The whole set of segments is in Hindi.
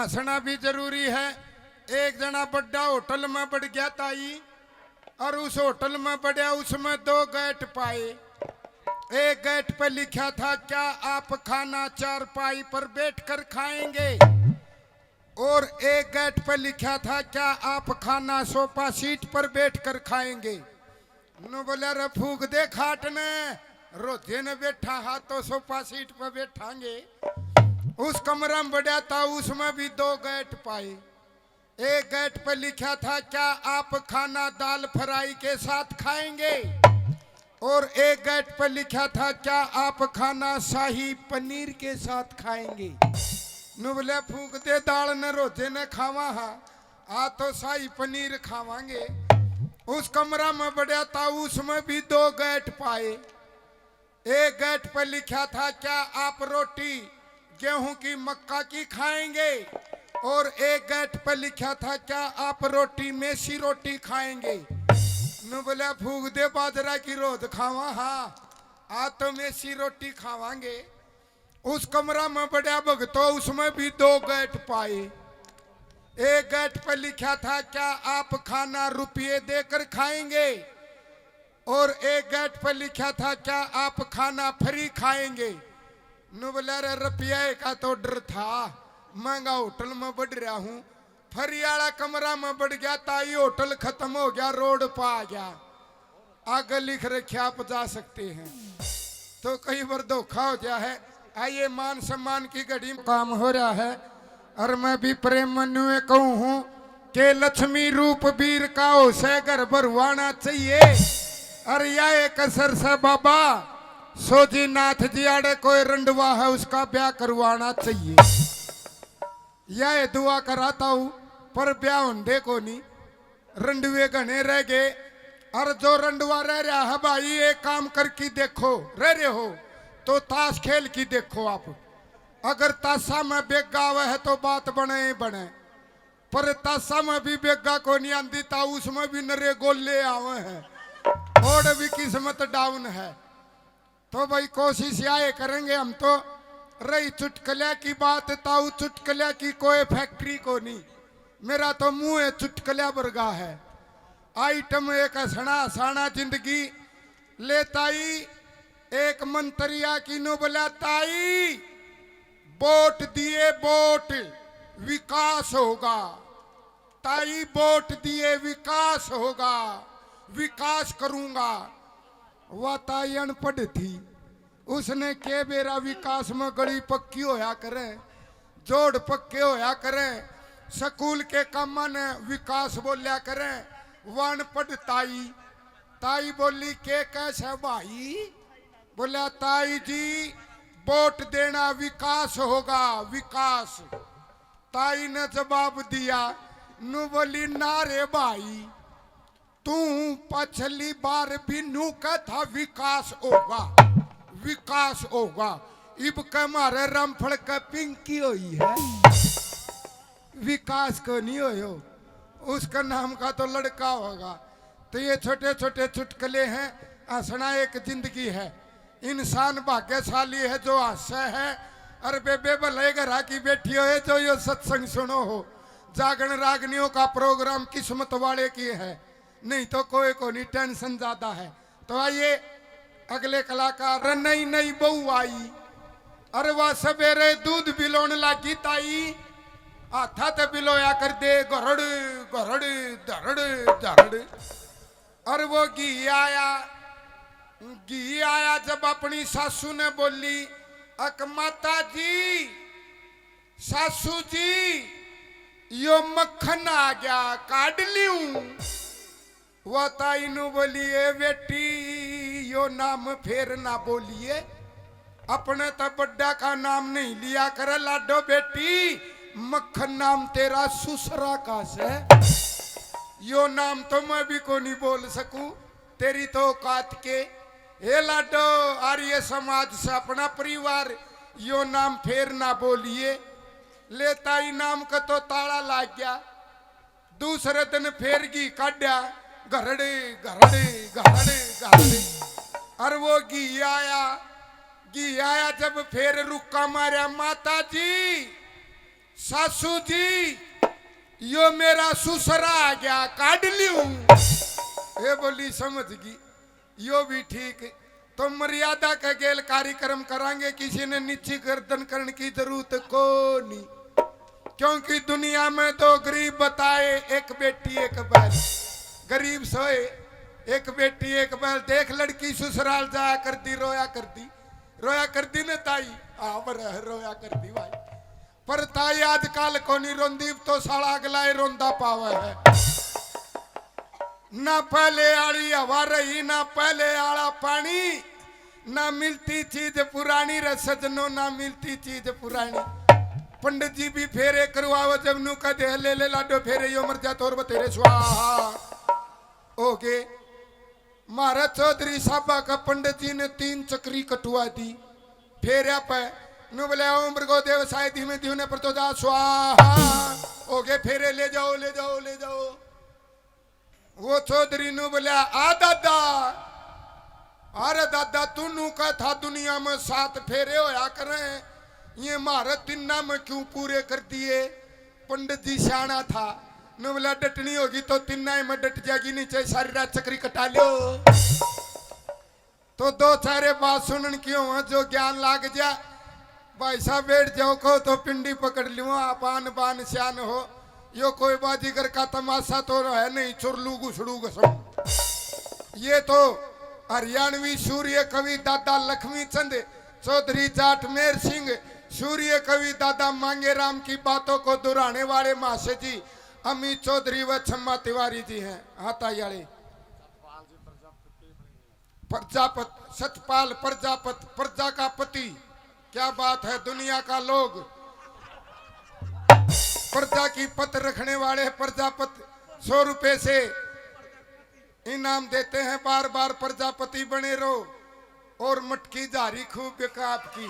हंसना भी जरूरी है। एक जना बड़ा होटल में बढ़ गया ताई, और उस होटल में बढ़िया उसमें 2 गेट पाए। एक गेट पर लिखा था क्या आप खाना चारपाई पर बैठकर खाएंगे, और एक गेट पर लिखा था क्या आप खाना सोफा सीट पर बैठकर खाएंगे। नु बोला रे फूक दे खाट ने, रोजे ने बैठा हाथ तो सोफा सीट पर बैठांगे। उस कमरा में बढ़िया था, उसमें भी 2 गेट पाए। एक गेट पर लिखा था क्या आप खाना दाल फ्राई के साथ खाएंगे, और एक गेट पर लिखा था क्या आप खाना शाही पनीर के साथ खाएंगे। नु बोले फूक दे दाल ने रोजे ने खावा हा, आ तो शाही पनीर खावांगे। उस कमरा में बढ़िया था, उसमें भी 2 गेट पाए। एक गेट पर लिखा था क्या आप रोटी गेहूं की मक्का की खाएंगे, और एक गेट पर लिखा था क्या आप रोटी मेसी रोटी खाएंगे। नु बोले फूक दे बाजरा की रोज खावा हा, आ तो मेसी रोटी खावांगे। उस कमरा में बढ़िया भगतो, उसमें भी 2 गेट पाए। एक गेट पर लिखा था क्या आप खाना रुपये देकर खाएंगे, और एक गेट पर लिखा था क्या आप खाना फ्री खाएंगे। नु बोले रे रुपये का तो डर था, महंगा होटल में बढ़ रहा हूं। फ्री वाला कमरा में बढ़ गया ताई, होटल खत्म हो गया, रोड पर आ गया। आगे लिख रखे आप जा सकते हैं, तो कई बार धोखा हो गया है। आइए मान सम्मान की घड़ी में काम हो रहा है, और मैं भी प्रेम मनुए कहूँ हूँ कि लक्ष्मी रूप वीर का हो से घर भरवाना चाहिए। और यह कसर से बाबा सोजी नाथ जी आड़े कोई रंडवा है, उसका ब्याह करवाना चाहिए। यह दुआ कराता हूँ, पर ब्याह होंदे को नहीं, रंडवे घने रह गए। और जो रंडवा रह रहा है भाई, एक काम करके देखो, रह रहे हो तो ताश खेल की देखो आप। अगर ताशा में बेगा आवे है तो बात बने ही बने, पर ताशा में भी बेगा को नहीं आंदी था, उसमें भी नरे गोले आवे हैं, और भी किस्मत डाउन है। तो भाई कोशिश आए करेंगे हम तो। रही चुटकलिया की बात, ताऊ चुटकलिया की कोई फैक्ट्री को नहीं, मेरा तो मुंह है चुटकलिया बरगा है। आइटम एक हंसना हसाना जिंदगी लेताई। एक मंत्रिया की नो बोला ताई वोट दिए वोट विकास होगा, ताई वोट दिए विकास होगा, विकास करूंगा। वह ताई अनपढ़ थी, उसने के बेरा विकास में गली पक्की होया करे, जोड़ पक्के होया करे, स्कूल के कामा ने विकास बोलिया करे। वह अनपढ़ ताई, ताई बोली के कैसे भाई, बोला ताई जी वोट देना विकास होगा, विकास। ताई ने जवाब दिया, नु बोली ना रे भाई, तू पिछली बार भी नू का था विकास होगा, विकास होगा। इब के मारे रामफल का पिंकी हुई है, विकास को नहीं हो, उसका नाम का तो लड़का होगा। तो ये छोटे छोटे चुटकुले हैं, हंसना एक जिंदगी है। इंसान भाग्यशाली है जो हंसे है। अरे बेबे भले घरा की बेटी हो जो यो सत्संग सुनो हो, जागरण रागनियों का प्रोग्राम किस्मत वाले की है, नहीं तो कोई को नहीं, टेंशन ज्यादा है। तो आइए अगले कलाकार। नई नई बहू आई, अरे वह सवेरे दूध बिलोन लागी ताई, हाथा ते बिलोया कर दे गरड़ गरड़ दरड़ दरड़। और वो घी आया जब अपनी सासू ने बोली, अक माता जी सासू जी यो मक्खन आ गया काट लियूं। वह ताई नु बोली, ए बेटी यो नाम फेर ना बोलिए, अपने तो बड्डा का नाम नहीं लिया करे लाडो बेटी, मक्खन नाम तेरा सुसरा का से, यो नाम तो मैं भी को नहीं बोल सकूं, तेरी तो औकात के। हे लाडो आर्य समाज से अपना परिवार यो नाम फेर ना बोलिए। लेता ही नाम का तो ताला लाग गया, दूसरे दिन फेर घी काढ़ा, घरड़े घरड़े घरड़े घरड़े। और वो घी आया जब फेर रुक्का मारा, माता जी सासू जी यो मेरा सुसरा आ गया काट लियूं। ये बोली समझ गई, यो भी ठीक। तो मर्यादा का गेल कार्यक्रम करांगे, किसी ने नीची गर्दन करने की जरूरत को नहीं, क्योंकि दुनिया में दो गरीब बताए, एक बेटी एक बैल। गरीब सोए, एक बेटी एक बैल। देख लड़की ससुराल जाया कर दी, रोया कर दी न ताई। रोया कर दी भाई, पर ताई आजकल को नहीं रोंदी, तो साला अगला ही रोंदा पावा है। ना पहले आली हवा रही, ना पहले आला पानी, ना मिलती चीज पुरानी रे सजनो, ना मिलती चीज पुरानी। पंडित जी भी फेरे करवाओ, जब नू का देह ले ले लाडो फेरे यो मर जा तोर बतेरे स्वाहा। ओके महाराज चौधरी साहबा का पंडित जी ने 3 चक्री कटवा दी फेरिया पे। नु बोले उम्र को देवसाय धीमे धीमे पर तो जा स्वाहा। ओके फेरे ले जाओ ले जाओ ले जाओ। वो चौधरी नु बोले आ दादा, अरे दादा तू नू का था दुनिया में 7 फेरे होया करें, ये महाराज 3 में क्यों पूरे कर दिए। पंडित जी सियाना था, नु बोला डटनी होगी तो 3 में डट जाएगी, नीचे सारी रात चक्री कटा लो। तो 2 बात सुनन क्यों है, जो ज्ञान लाग जा भाई साहब बैठ जाओ को तो पिंडी पकड़ लूँ। आप आन बान सियान हो, यो कोई बाजीगर का तमाशा तो है नहीं, चुरलू घुसड़ू घसड़ू। ये तो हरियाणवी सूर्य कवि दादा लक्ष्मी चंद चौधरी जाट मेर सिंह, सूर्य कवि दादा मांगे राम की बातों को दोहराने वाले महाशय जी अमित चौधरी व छम्मा तिवारी जी हैं। हाथायाले प्रजापत, सतपाल प्रजापत, प्रजा का पति। क्या बात है, दुनिया का लोग प्रजा की पत रखने वाले प्रजापति 100 रुपए से इनाम देते हैं। बार बार प्रजापति बने रहो और मटकी जारी खूब बेका आपकी।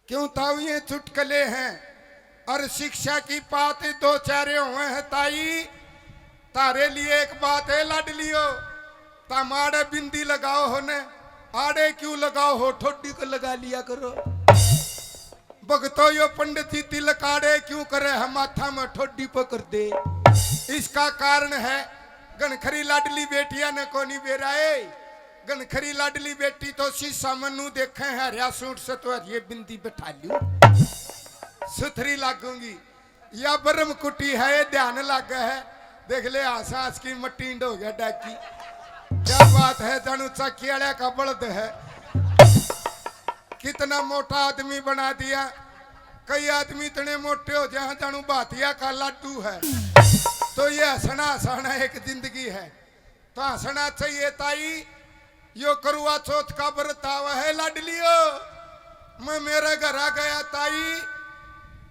क्यों ताऊ ये चुटकले हैं और शिक्षा की बात 2 चारे हुए हैं ताई। तारे लिए एक बात है लाडलियो, तमाड़े बिंदी लगाओ हो ने, आड़े क्यों लगाओ हो, ठोडी को लगा लिया करो। भगतो यो पंडित जी तिलक आड़े क्यों करे, हम माथा में ठोडी पकड़ दे। इसका कारण है गणखरी लाडली बेटिया ने कोनी बेराए। गणखरी लाडली बेटी तो शीशा मनु देखे है, हरिया सूट से तो ये बिंदी बैठा लियो सुथरी लागूंगी। या बरम कुटी है, ये ध्यान लगा है, देख ले आसास की मटींड हो गया डाकी। क्या बात है, जानू चकियाड़ा का बलद है। कितना मोटा आदमी बना दिया। कई आदमी इतने मोटे हो जहां जानू बातिया का लाडू है। तो ये हंसना हंसना एक जिंदगी है, तो हंसना चाहिए ताई। यो करुआ चौथ का बर्ताव है लाडलियो। मैं मेरे घर आ गया ताई,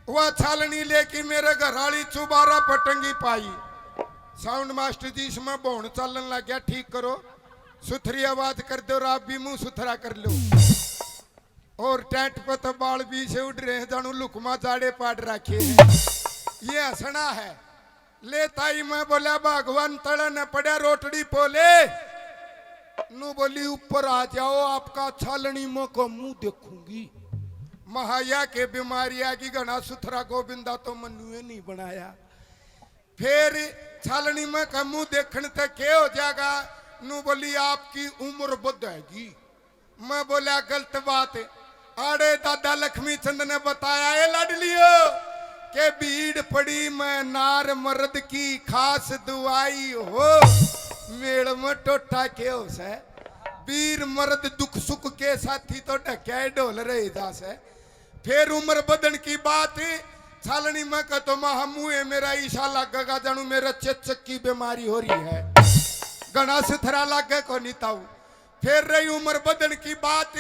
वह छालनी लेके मेरे घर वाली चुबारा पटंगी पाई। साउंड मास्टर जी इसमें बोन चलन लग गया, ठीक करो, सुथरी आवाज कर दो, आप भी मुंह सुथरा कर लो। और टेंट पर तो बाल भी से उड़ रहे हैं, जानू लुकमा जाड़े पाट रखे हैं। ये हंसना है। ले ताई मैं बोला भगवान तड़न पड़ा रोटड़ी पोले, नू बोली ऊपर आ जाओ, आपका छालनी मुंह को मुंह देखूंगी। महाया के बीमारी आ गई, घना सुथरा गोविंदा तो मनुए नहीं बनाया। फिर छालनी में का मुंह देखने तक क्या हो जाएगा। नू बोली आपकी उम्र बढ़ेगी। मैं बोला गलत बात है। आड़े दादा लक्ष्मी चंद ने बताया है लाडलियो के भीड़ पड़ी मैं नार मर्द की खास दुआई हो। मेड़ में टोटा के हो से वीर मर्द दुख सुख के साथी तो ढक्या ढोल रहे था से। फिर उम्र बदन की बात छालनी में का तो मुँह मेरा ईशा लगेगा, जानू मेरा चेचक की बीमारी हो रही है, गणा से थरा लगे को नहीं ताऊ। फिर रही उम्र बदन की बात,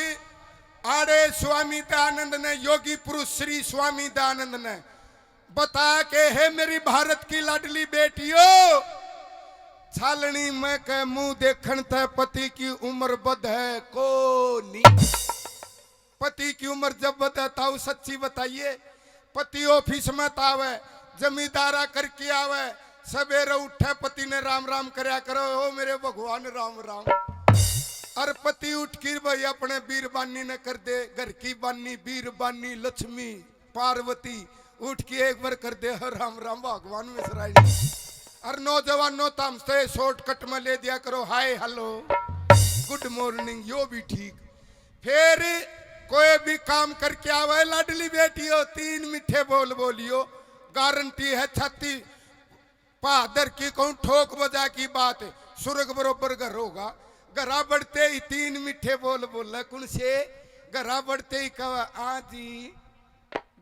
आड़े स्वामी दयानंद ने, योगी पुरुष श्री स्वामी दयानंद ने बताया कि हे मेरी भारत की लाडली बेटियों, छालनी में के मुंह देखन ते पति की उम्र बद है को नहीं। पति की उम्र जब बताता सच्ची बताइए। पति ऑफिस में तावे, जमींदारा करके आवे, सवेरे उठे पति ने राम राम करया करो, ओ मेरे भगवान राम राम। और पति उठ कर भाई अपने बीर बानी ने कर दे, घर की बानी बीर बानी लक्ष्मी पार्वती उठ के एक बार कर दे हर राम राम भगवान में सराय। और नौजवानों तम से शॉर्टकट में ले दिया करो हाय हेलो गुड मॉर्निंग, यो भी ठीक। फिर कोई भी काम करके आवे लाडली बेटी हो, 3 मीठे बोल बोलियो, गारंटी है छाती पादर की कहूं ठोक बजा की बात है, स्वर्ग बरोबर घर होगा। घरा बढ़ते ही 3 मीठे बोल बोला कौन से, घरा बढ़ते ही कहा आजी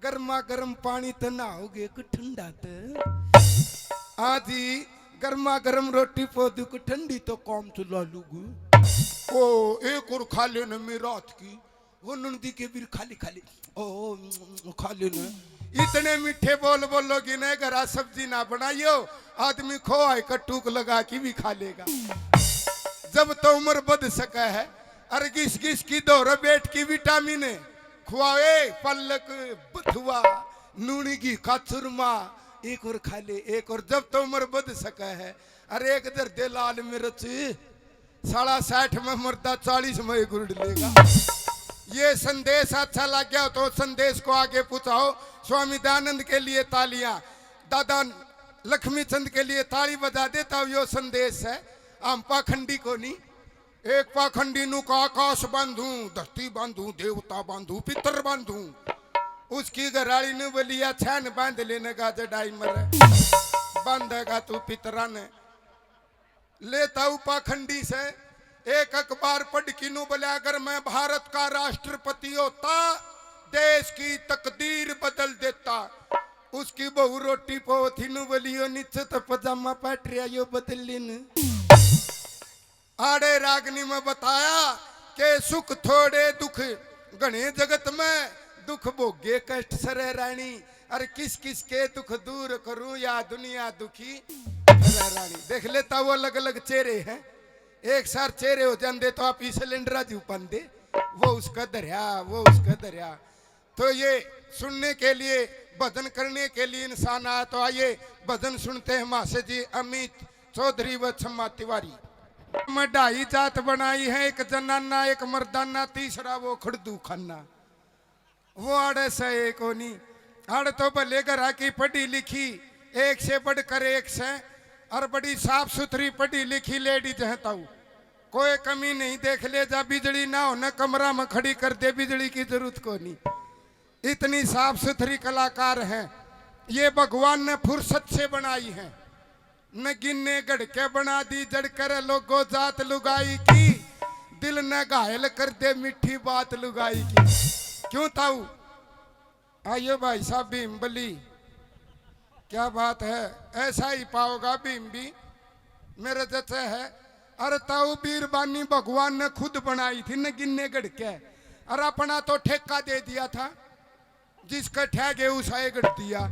गर्मा गर्म पानी तो नहाओगे कि ठंडा तो, आजी गर्मा गर्म रोटी पोदू को ठंडी तो कौन चला लूगू। ओ एक और खा लेना मैं रात की, वो नंदी के भी खाली खाली ओ खा लेना। इतने मीठे बोल बोलोगी ना, घरा सब्जी ना बनाइयो, आदमी खोआ कट्टूक लगा के भी खा लेगा। जब तो उम्र बद सका है, अरे किस किस की दौर बैठ की विटामिन है खुआवे, पलक बथुआ नूनी की काचुरमा एक और खा ले एक और। जब तो उम्र बद सका है, अरे एक दर्दे लाल मिर्च 60 में मरदा 40 में गुड़ लेगा। ये संदेश अच्छा लग गया तो संदेश को आगे पहुंचाओ। स्वामी दयानंद के लिए तालियां, दादा लक्ष्मी चंद के लिए ताली बजा देता हूं। यो संदेश है हम पाखंडी को नहीं, एक पाखंडी नु का आकाश बांधू धरती बांधू देवता बांधू पितर बांधू, उसकी घराड़ी ने बोलिया छान बांध लेने का जडाई मरे बांधेगा तू पितरा ने। लेता हूं पाखंडी से एक अखबार पढ़ की नु बोले अगर मैं भारत का राष्ट्रपति होता देश की तकदीर बदल देता। उसकी बहु रोटी पोथी नु बोलियो नीचे तो पजामा पट रहा यो बदल लेने। आड़े रागनी में बताया कि सुख थोड़े दुख घने जगत में, दुख भोगे कष्ट सरे रानी। अरे किस किस के दुख दूर करूं या दुनिया दुखी रानी। देख लेता वो अलग अलग चेहरे हैं, एक सार चेहरे हो जाते तो आप सिलेंडर जी पाते, वो उसका दरिया वो उसका दरिया। तो ये सुनने के लिए भजन करने के लिए इंसान आया, तो आइए भजन सुनते हैं मासे जी अमित चौधरी व क्षमा तिवारी। में 2.5 जात बनाई है, एक जनाना एक मर्दाना, तीसरा वो खड़दू खाना। वो आड़े से एक होनी आड़ तो भले घरा की पढ़ी लिखी एक से बढ़कर एक से, और बड़ी साफ सुथरी पढ़ी लिखी लेडीज है ताऊ, कोई कमी नहीं। देख ले जा बिजली ना हो न कमरा में खड़ी कर दे, बिजली की जरूरत को नहीं। इतनी साफ सुथरी कलाकार हैं, ये भगवान ने फुर्सत से बनाई है। न गिन्ने गड़के बना दी जड़कर लोगो जात लुगाई की, दिल न घायल कर दे मीठी बात लुगाई की। क्यों ताऊ आइयो भाई साहब भीम बली, क्या बात है, ऐसा ही पाओगा भीम भी मेरे जैसे है। अरे ताऊ बीरबानी भगवान ने खुद बनाई थी न गिन्ने गड़के, और अपना तो ठेका दे दिया था, जिसका ठेके उसे गढ़ दिया।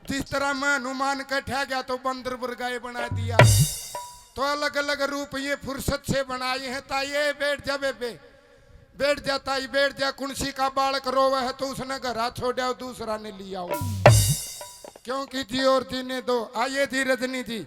जिस तरह मैं हनुमान का ठह गया तो बंदर बरगाए बना दिया। तो अलग अलग रूप ये फुर्सत से बनाए हैं। ताइए बैठ जा बेबे, बैठ जाता ही बैठ जा। कुंसी का बालक रोवे है तो उसने घरा छोड़ा दूसरा ने लिया हो, क्योंकि जी और जीने दो। आइए जी रजनी जी।